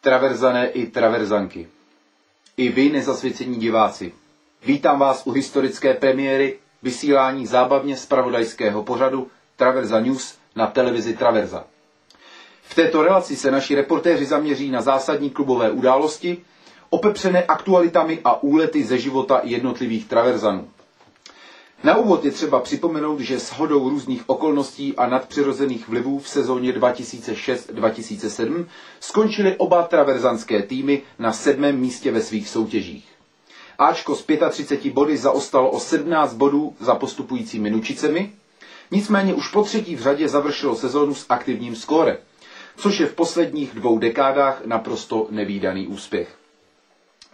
Traverzané i traverzanky. I vy, nezasvěcení diváci. Vítám vás u historické premiéry vysílání zábavně zpravodajského pořadu Traverza News na televizi Traverza. V této relaci se naši reportéři zaměří na zásadní klubové události, opepřené aktualitami a úlety ze života jednotlivých traverzanů. Na úvod je třeba připomenout, že shodou různých okolností a nadpřirozených vlivů v sezóně 2006-2007 skončily oba traverzanské týmy na 7. místě ve svých soutěžích. Ačko s 35 body zaostalo o 17 bodů za postupujícími Nučicemi, nicméně už po třetí v řadě završilo sezónu s aktivním skóre, což je v posledních 2 dekádách naprosto nevídaný úspěch.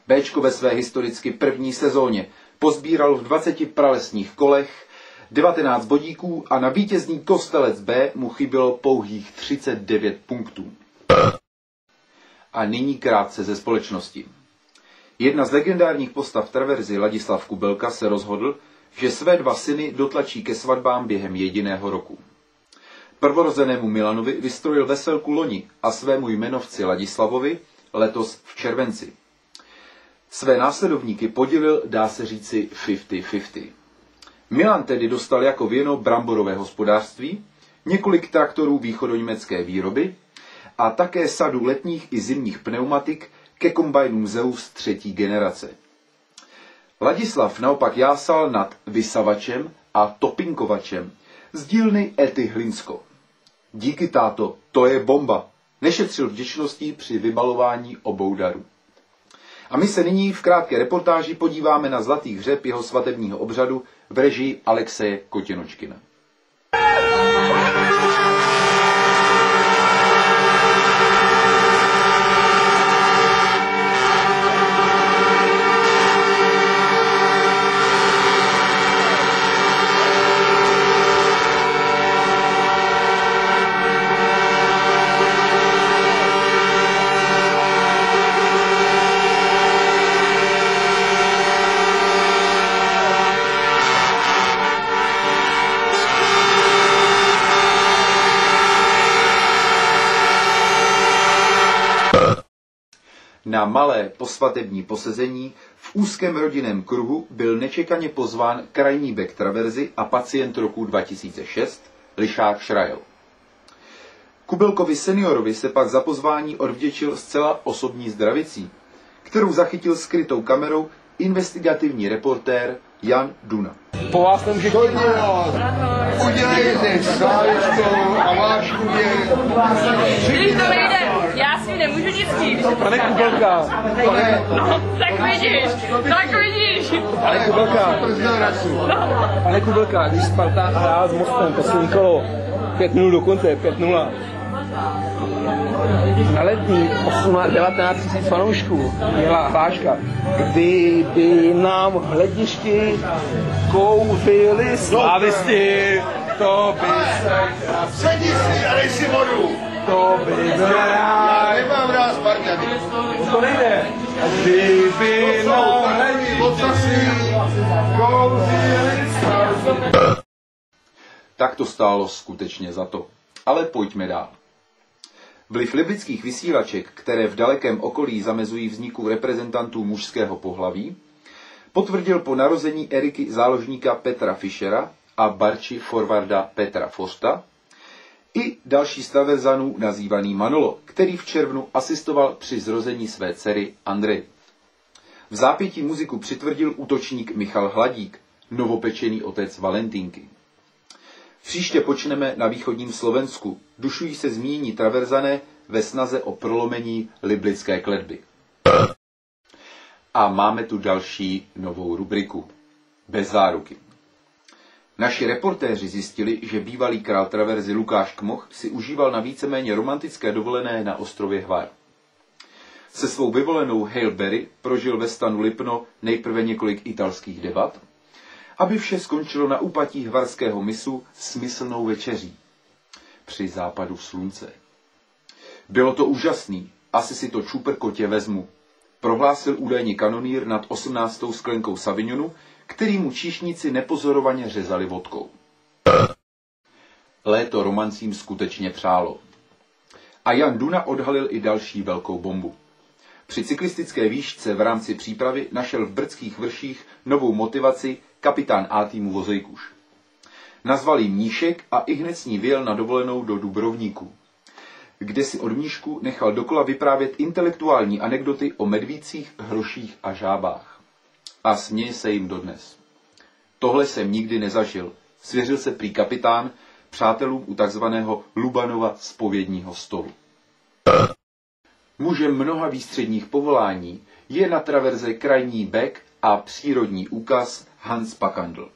Bčko ve své historicky první sezóně pozbíralo v 20 pralesních kolech 19 bodíků a na vítězný Kostelec B mu chybělo pouhých 39 punktů. A nyní krátce ze společnosti. Jedna z legendárních postav traverzy, Ladislav Kubelka, se rozhodl, že své 2 syny dotlačí ke svatbám během jediného roku. Prvorozenému Milanovi vystrojil veselku loni a svému jmenovci Ladislavovi letos v červenci. Své následovníky podělil, dá se říci, 50-50. Milan tedy dostal jako věno bramborové hospodářství, několik traktorů východoněmecké výroby a také sadu letních i zimních pneumatik ke kombajnům Zeus 3. generace. Ladislav naopak jásal nad vysavačem a topinkovačem z dílny Ety Hlinsko. Díky, táto, to je bomba, nešetřil vděčností při vybalování obou darů. A my se nyní v krátké reportáži podíváme na zlatý hřeb jeho svatebního obřadu v režii Alexeje Kotěnočkina. Na malé posvatební posezení v úzkém rodinném kruhu byl nečekaně pozván krajní bek traverzy a pacient roku 2006 Lišák Šrajl. Kubelkovi seniorovi se pak za pozvání odvděčil zcela osobní zdravicí, kterou zachytil skrytou kamerou investigativní reportér Jan Duna. Po vás nemůže udělejte Slávičkou a Vášku mě. Když to nejde, já si nemůžu nic říct. Pane Kubelka. Tak vidíš. Pane Kubelka, když Sparta hrál s Mostem poslední kolo 5-0 do konce, 5-0. Na Letní 19 000 fanoušků měla hláška. Kdyby nám v hledišti koupili slávisty, to by se... Sedni si a dej si vodu. To by se... Já nemám rád Spartany. To nejde. Kdyby nám v hledišti koupili slávisty. Tak to stálo skutečně za to. Ale pojďme dál. Vliv libických vysílaček, které v dalekém okolí zamezují vzniku reprezentantů mužského pohlaví, potvrdil po narození Eriky záložníka Petra Fischera a Barči forwarda Petra Forsta i další z traverzanů nazývaný Manolo, který v červnu asistoval při zrození své dcery Andrej. V zápětí muziku přitvrdil útočník Michal Hladík, novopečený otec Valentínky. Příště počneme na východním Slovensku. Dušují se zmínění traverzané ve snaze o prolomení liblické kletby. A máme tu další novou rubriku. Bez záruky. Naši reportéři zjistili, že bývalý král traverzy Lukáš Kmoch si užíval na víceméně romantické dovolené na ostrově Hvar. Se svou vyvolenou Hail Berry prožil ve stanu Lipno nejprve několik italských debat, aby vše skončilo na úpatí Hvarského mysu smyslnou večeří při západu slunce. Bylo to úžasný, asi si to čuprkotě vezmu, prohlásil údajně kanonýr nad 18. sklenkou Savignonu, který mu číšníci nepozorovaně řezali vodkou. Léto romancím skutečně přálo. A Jan Duna odhalil i další velkou bombu. Při cyklistické výšce v rámci přípravy našel v brdských vrších novou motivaci kapitán A týmu Vozejkuš. Nazval jí Mníšek a ihned s ní vyjel na dovolenou do Dubrovníku, kde si od Mníšku nechal dokola vyprávět intelektuální anekdoty o medvících, hroších a žábách. A směje se jim dodnes. Tohle jsem nikdy nezažil, svěřil se prý kapitán přátelům u takzvaného Lubanova zpovědního stolu. Mužem mnoha výstředních povolání je na traverze krajní bek a přírodní úkaz Hans Pakandl.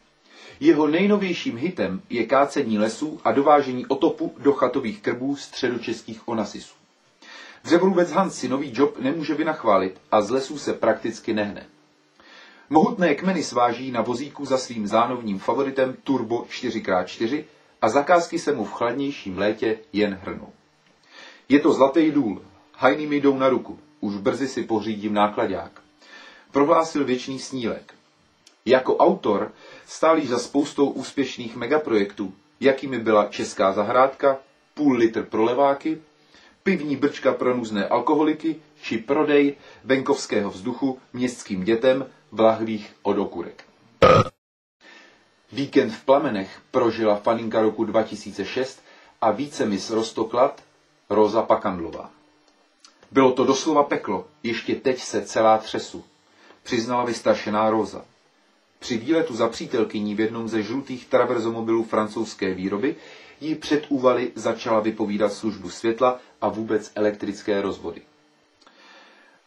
Jeho nejnovějším hitem je kácení lesů a dovážení otopu do chatových krbů středočeských onasisů. Dřevorůbec Hans si nový job nemůže vynachválit a z lesů se prakticky nehne. Mohutné kmeny sváží na vozíku za svým zánovním favoritem Turbo 4x4 a zakázky se mu v chladnějším létě jen hrnou. Je to zlatý důl, hajny mi jdou na ruku, už brzy si pořídím nákladák, prohlásil věčný Snílek. Jako autor stál již za spoustou úspěšných megaprojektů, jakými byla Česká zahrádka, půl litr pro leváky, pivní brčka pro nuzné alkoholiky či prodej venkovského vzduchu městským dětem v lahvích od okurek. Víkend v plamenech prožila faninka roku 2006 a vícemis Rostoklad Róza Pakandlová. Bylo to doslova peklo, ještě teď se celá třesu, přiznala vystrašená Róza. Při výletu za přítelkyní v jednom ze žlutých traverzomobilů francouzské výroby jí před úvaly začala vypovídat službu světla a vůbec elektrické rozvody.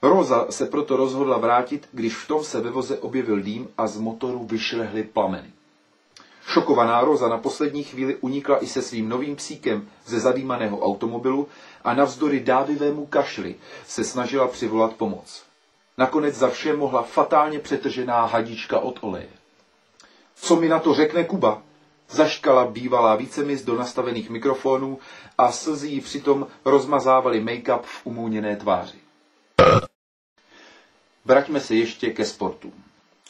Róza se proto rozhodla vrátit, když v tom se ve voze objevil dým a z motoru vyšlehly plameny. Šokovaná Róza na poslední chvíli unikla i se svým novým psíkem ze zadýmaného automobilu a navzdory dávivému kašli se snažila přivolat pomoc. Nakonec za vše mohla fatálně přetržená hadička od oleje. Co mi na to řekne Kuba? Zaškala bývalá vícemis do nastavených mikrofonů a slzy jí přitom rozmazávaly make-up v umouněné tváři. Vraťme se ještě ke sportu.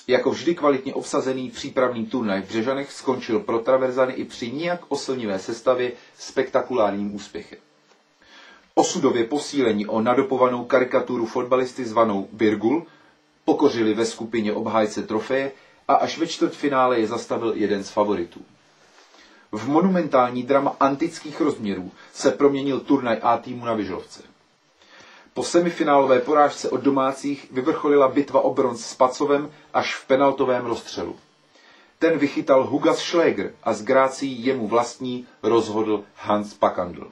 Jako vždy kvalitně obsazený přípravný turnaj v Břežanech skončil pro traverzany i při nijak oslnivé sestavě spektakulárním úspěchem. Osudově posílení o nadopovanou karikaturu fotbalisty zvanou Birgul pokořili ve skupině obhájce trofeje a až ve čtvrtfinále je zastavil jeden z favoritů. V monumentální drama antických rozměrů se proměnil turnaj A týmu na Vyžlovce. Po semifinálové porážce od domácích vyvrcholila bitva o bronz s Pacovem až v penaltovém rozstřelu. Ten vychytal Hugas Schläger a s grácií jemu vlastní rozhodl Hans Pakandl.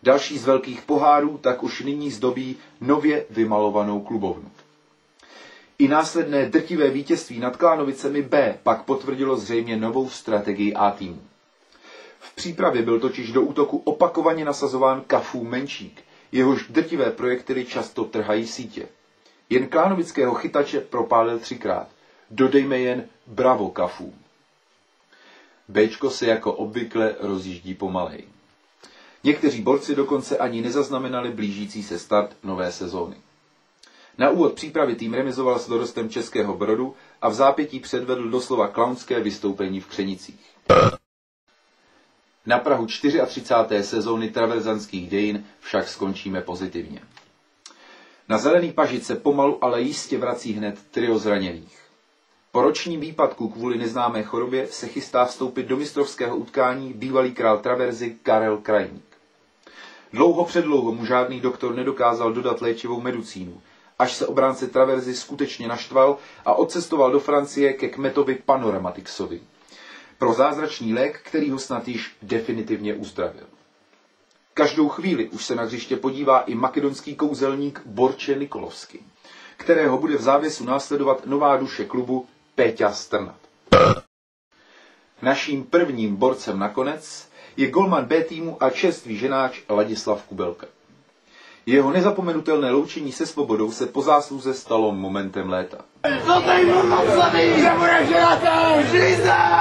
Další z velkých pohárů tak už nyní zdobí nově vymalovanou klubovnu. I následné drtivé vítězství nad Klánovicemi B pak potvrdilo zřejmě novou strategii A týmu. V přípravě byl totiž do útoku opakovaně nasazován Kafů Menšík, jehož drtivé projektily často trhají sítě. Jen klánovického chytače propálil 3krát. Dodejme jen bravo Kafů. Béčko se jako obvykle rozjíždí pomalej. Někteří borci dokonce ani nezaznamenali blížící se start nové sezóny. Na úvod přípravy tým remizoval s dorostem Českého Brodu a v zápětí předvedl doslova klaunské vystoupení v Křenicích. Na prahu 34. sezóny traverzanských dějin však skončíme pozitivně. Na zelený pažit se pomalu, ale jistě vrací hned trio zraněných. Po ročním výpadku kvůli neznámé chorobě se chystá vstoupit do mistrovského utkání bývalý král traverzy Karel Krajník. Dlouho mu žádný doktor nedokázal dodat léčivou medicínu, až se obránce traverzy skutečně naštval a odcestoval do Francie ke kmetovi Panoramatixovi pro zázračný lék, který ho snad již definitivně uzdravil. Každou chvíli už se na hřiště podívá i makedonský kouzelník Borče Nikolovsky, kterého bude v závěsu následovat nová duše klubu Péťa Strnad. Naším prvním borcem nakonec je golman B týmu a čerstvý ženáč Ladislav Kubelka. Jeho nezapomenutelné loučení se svobodou se po zásluze stalo momentem léta. Co tady mám napsaný, že budeš ženatý? Žízeň!